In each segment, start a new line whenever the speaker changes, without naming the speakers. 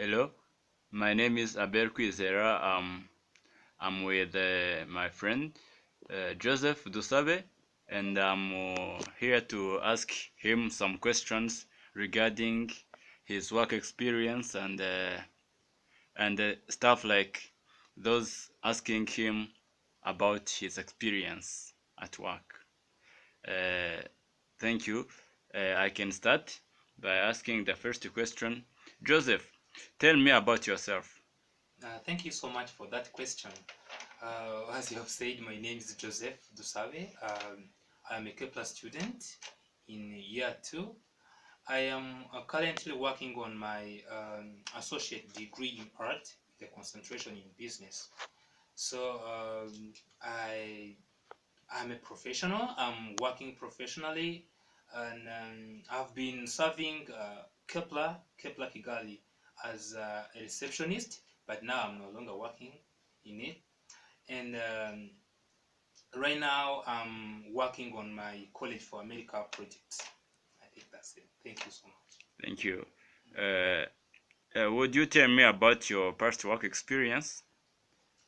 Hello, my name is Abel Kwizera. I'm with my friend Joseph Dusabe, and I'm here to ask him some questions regarding his work experience and stuff like those asking him about his experience at work. Uh, Thank you. I can start by asking the first question. Joseph, tell me about yourself.
Thank you so much for that question. As you have said, my name is Joseph Dusabe. I'm a Kepler student in year 2. I am currently working on my associate degree in art with a concentration in business. So I'm a professional. I'm working professionally, and I've been serving Kepler Kigali as a receptionist, but now I'm no longer working in it. And right now I'm working on my College for America project. I think that's it. Thank you so much.
Thank you. Uh, would you tell me about your past work experience?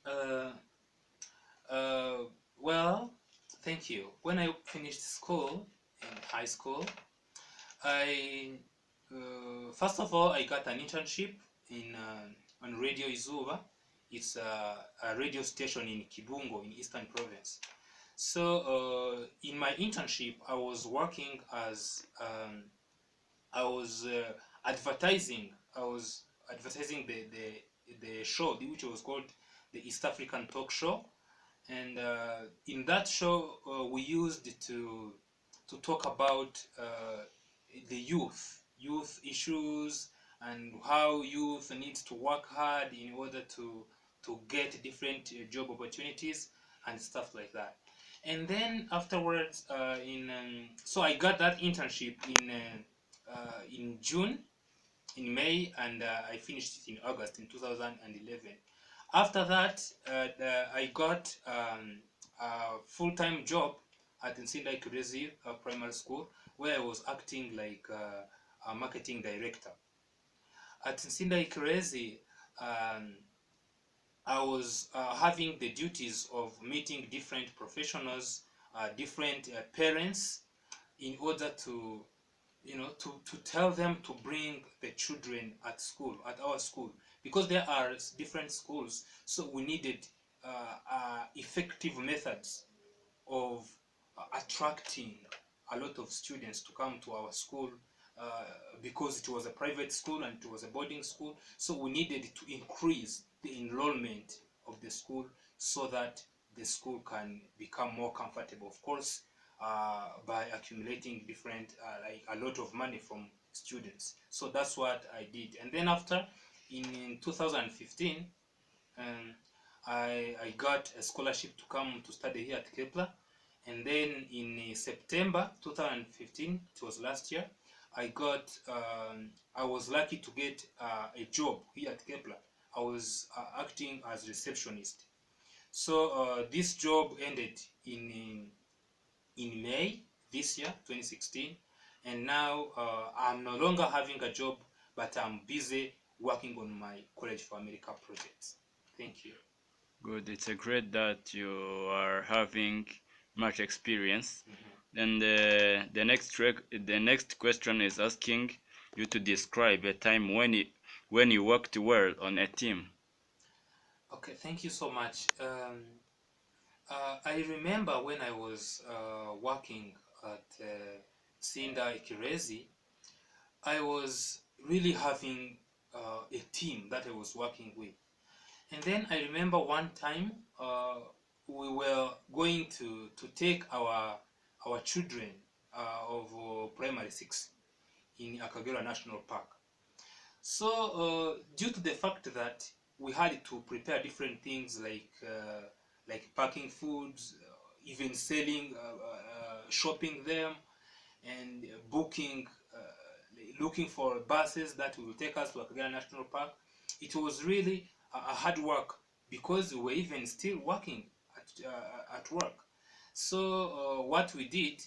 Uh, uh, well, thank you. When I finished school in high school, I first of all I got an internship in on Radio Izuba. It's a radio station in Kibungo in Eastern Province. So in my internship, I was working as I was advertising. I was advertising the show, which was called the East African Talk Show, and in that show we used to talk about the youth issues, and how youth needs to work hard in order to get different job opportunities and stuff like that. And then afterwards, so I got that internship in June, in May, and I finished it in August in 2011. After that, I got a full-time job at Nsinda Ikirezi Primary School, where I was acting like a marketing director. At Nsinda Ikirezi, um, I was having the duties of meeting different professionals, different parents, in order to to tell them to bring the children at our school, because there are different schools, so we needed effective methods of attracting a lot of students to come to our school, uh, because it was a private school and it was a boarding school, so we needed to increase the enrollment of the school so that the school can become more comfortable, of course, by accumulating different like a lot of money from students. So that's what I did. And then after, in 2015, um, I got a scholarship to come to study here at Kepler. And then in September 2015, it was last year, I was lucky to get a job here at Kepler. I was acting as receptionist. So this job ended in May this year, 2016, and now I'm no longer having a job, but I'm busy working on my College for America projects. Thank you.
Good. It's a great that you are having much experience. And the next question is asking you to describe a time when you worked well on a team.
Okay, thank you so much. I remember when I was working at Sinda Ikirezi, I was really having a team that I was working with. And then I remember one time we were going to take our children of primary 6 in Akagera National Park. So due to the fact that we had to prepare different things like packing foods, even selling, shopping them, and booking, looking for buses that will take us to Akagera National Park. It was really a hard work, because we were even still working at work. So what we did,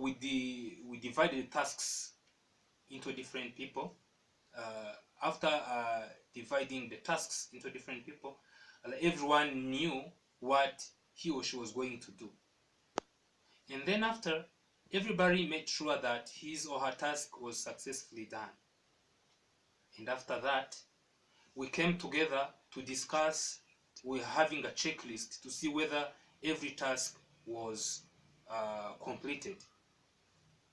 we divided tasks into different people. after dividing the tasks into different people, everyone knew what he or she was going to do. And then after, everybody made sure that his or her task was successfully done. And after that, we came together to discuss. We're having a checklist to see whether every task was completed.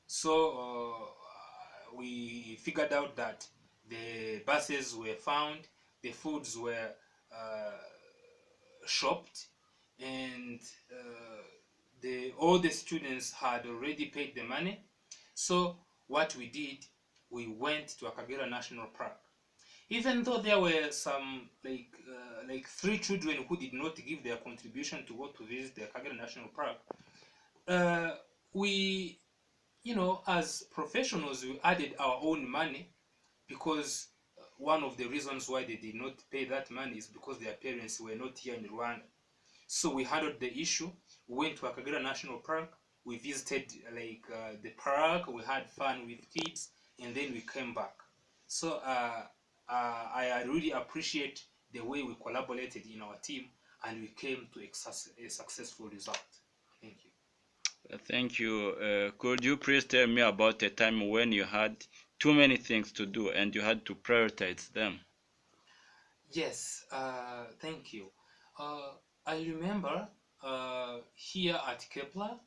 So we figured out that the buses were found, the foods were uh, shopped, and all the students had already paid the money. So what we did, we went to Akagera National Park. Even though there were some like 3 children who did not give their contribution to go to visit the Akagera National Park, we, as professionals, we added our own money, because one of the reasons why they did not pay that money is because their parents were not here in Rwanda. So we handled the issue. We went to Akagera National Park. We visited the park. We had fun with kids, and then we came back. So I really appreciate the way we collaborated in our team, and we came to a successful result. Thank you.
Thank you. Could you please tell me about a time when you had too many things to do and you had to prioritize them?
Yes, thank you. I remember here at Kepler,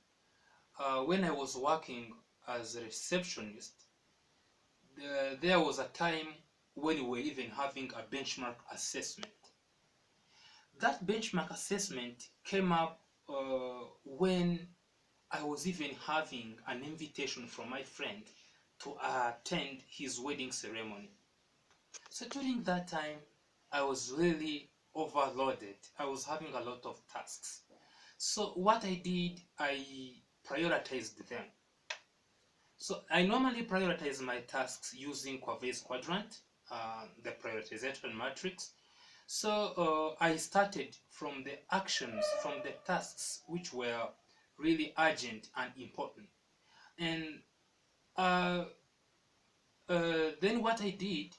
when I was working as a receptionist, there was a time when we were even having a benchmark assessment. That benchmark assessment came up when I was even having an invitation from my friend to attend his wedding ceremony. So during that time, I was really overloaded. I was having a lot of tasks. So what I did, I prioritized them. So I normally prioritize my tasks using Quavez quadrant, the prioritization matrix. So I started from the actions, from the tasks which were really urgent and important. And then what I did,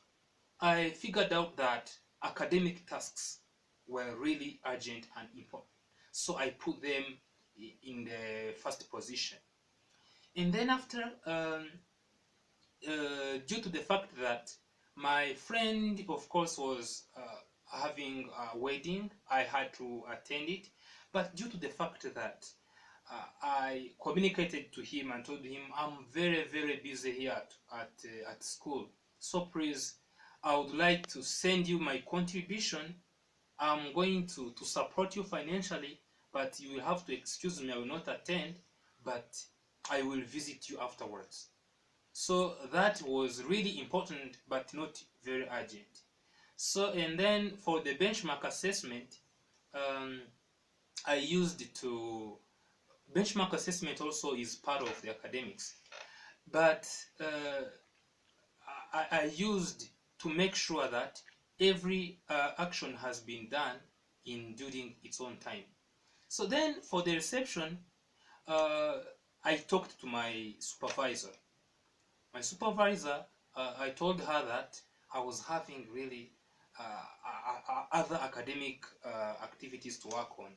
I figured out that academic tasks were really urgent and important. So I put them in the first position. And then after, due to the fact that my friend, of course, was having a wedding, I had to attend it. But due to the fact that I communicated to him and told him, I'm very, very busy here at school. So please, I would like to send you my contribution. I'm going to support you financially, but you will have to excuse me. I will not attend, but I will visit you afterwards. So that was really important, but not very urgent. So, and then for the benchmark assessment, um, I used to benchmark assessment also is part of the academics, but I used to make sure that every action has been done during its own time. So then for the reception, I talked to my supervisor. My supervisor, I told her that I was having really other academic activities to work on.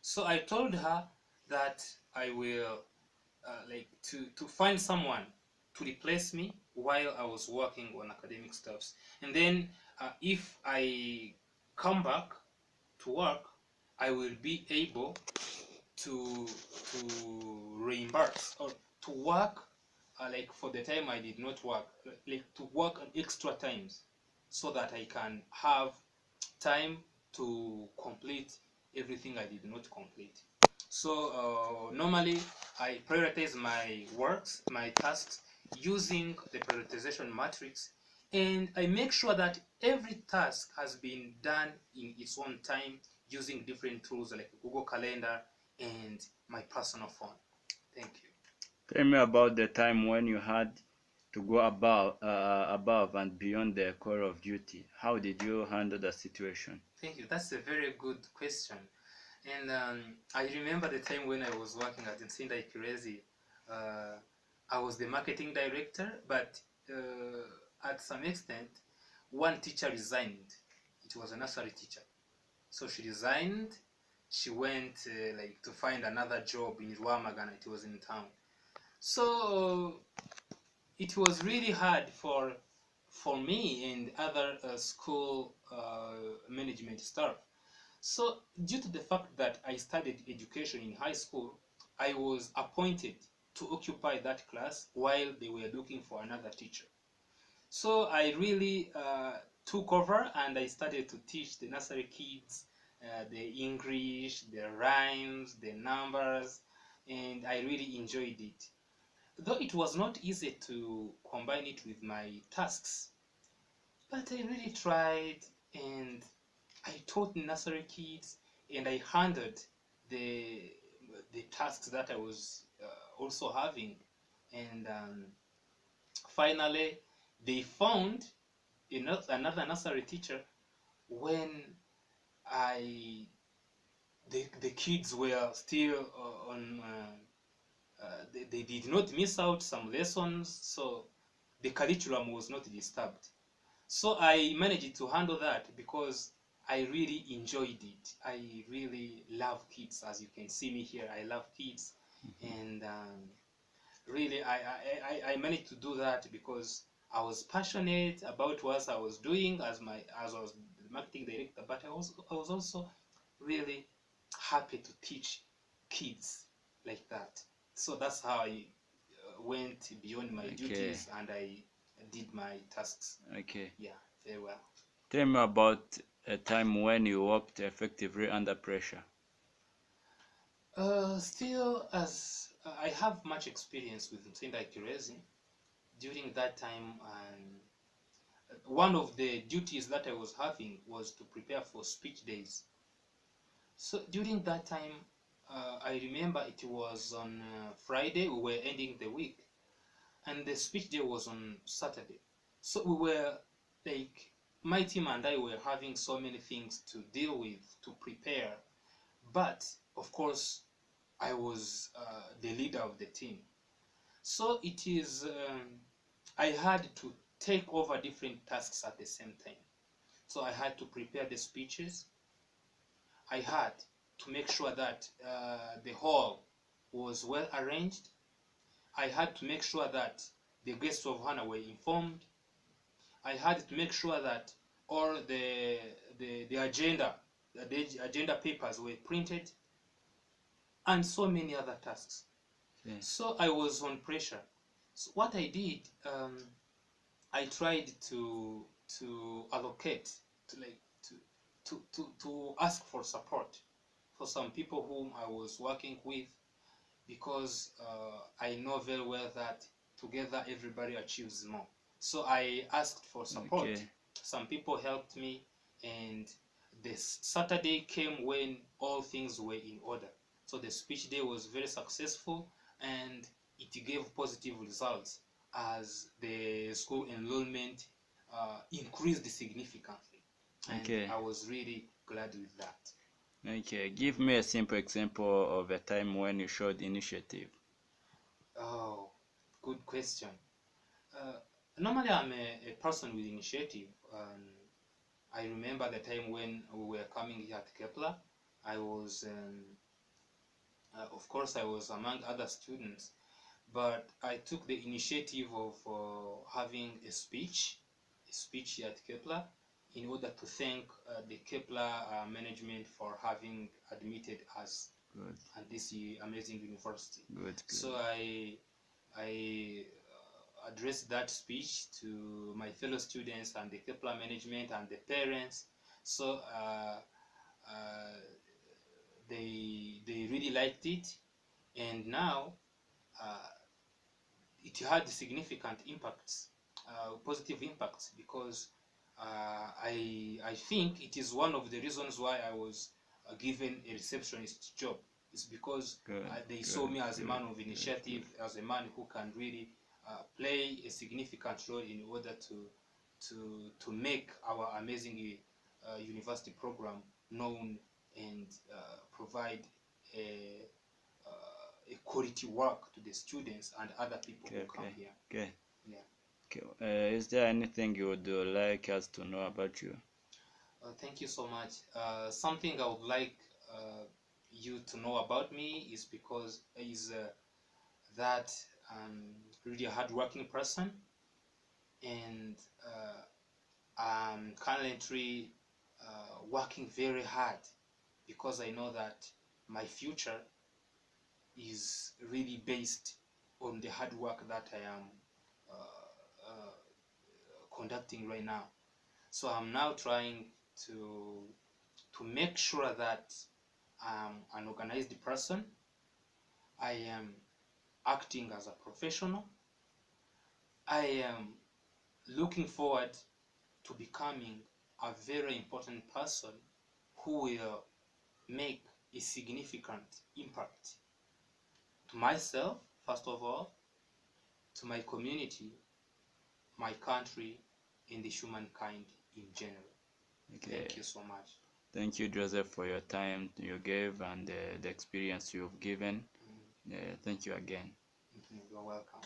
So I told her that I will to find someone to replace me while I was working on academic stuffs. And then if I come back to work, I will be able to reimburse or to work like for the time I did not work, like to work an extra times, so that I can have time to complete everything I did not complete. So normally I prioritize my works, my tasks, using the prioritization matrix, and I make sure that every task has been done in its own time using different tools like Google Calendar and my personal phone. Thank you.
Tell me about the time when you had to go above and beyond the call of duty. How did you handle the situation?
Thank you. That's a very good question. And I remember the time when I was working at Nsinda Ikirezi. I was the marketing director, but at some extent, one teacher resigned. It was a nursery teacher. So she resigned. She went like to find another job in Rwamagana. It was in town. So it was really hard for me and other school management staff. So due to the fact that I studied education in high school, I was appointed to occupy that class while they were looking for another teacher. So I really took over and I started to teach the nursery kids the English, the rhymes, the numbers, and I really enjoyed it. Though it was not easy to combine it with my tasks, but I really tried, and I taught nursery kids and I handled the the tasks that I was also having, and finally they found another nursery teacher when I the kids were still on they did not miss out some lessons, so the curriculum was not disturbed. So I managed to handle that because I really enjoyed it. I really love kids. As you can see me here, I love kids. And really, I managed to do that because I was passionate about what I was doing as I was the marketing director, but I was also really happy to teach kids like that. So that's how I went beyond my
Okay.
duties and I did my tasks.
Okay.
Yeah, very well.
Tell me about a time when you worked effectively under pressure.
Still, as I have much experience with Mtenda Kirezi, during that time, one of the duties that I was having was to prepare for speech days. So during that time, I remember it was on Friday, we were ending the week, and the speech day was on Saturday. So we were like, my team and I were having so many things to deal with, to prepare. But of course, I was the leader of the team. So it is, I had to take over different tasks at the same time. So I had to prepare the speeches. I had to make sure that the hall was well arranged. I had to make sure that the guests of honor were informed. I had to make sure that all the agenda papers were printed, and so many other tasks.
Yeah.
So I was on pressure. So what I did, I tried to allocate, to like to ask for support for some people whom I was working with, because I know very well that together everybody achieves more. So I asked for support.
Okay.
Some people helped me, and this Saturday came when all things were in order. So the speech day was very successful, and it gave positive results as the school enrollment increased significantly. And
Okay.
I was really glad with that.
Okay. Give me a simple example of a time when you showed initiative.
Oh, good question. Uh, Normally, I'm a person with initiative. I remember the time when we were coming here at Kepler. I was, of course, I was among other students, but I took the initiative of having a speech here at Kepler, in order to thank the Kepler management for having admitted us
Good.
at this amazing university.
Good.
So I addressed that speech to my fellow students and the Kepler management and the parents. So uh, they really liked it, and now uh, it had significant impacts, positive impacts, because I think it is one of the reasons why I was given a receptionist job. It's because they saw me as a man of initiative, as a man who can really play a significant role in order to make our amazing university program known, and provide a, a quality work to the students and other people who come here.
Okay.
Yeah.
Okay. Is there anything you would like us to know about you?
Thank you so much. Something I would like you to know about me is that I'm really a hardworking person, and I'm currently working very hard because I know that my future is really based on the hard work that I am conducting right now. So I'm now trying to make sure that I'm an organized person. I am acting as a professional. I am looking forward to becoming a very important person who will make a significant impact to myself, first of all, to my community, my country, and the humankind in general.
Okay.
Thank you so much.
Thank you, Joseph, for your time you gave and the experience you've given. Thank you again.
You're welcome.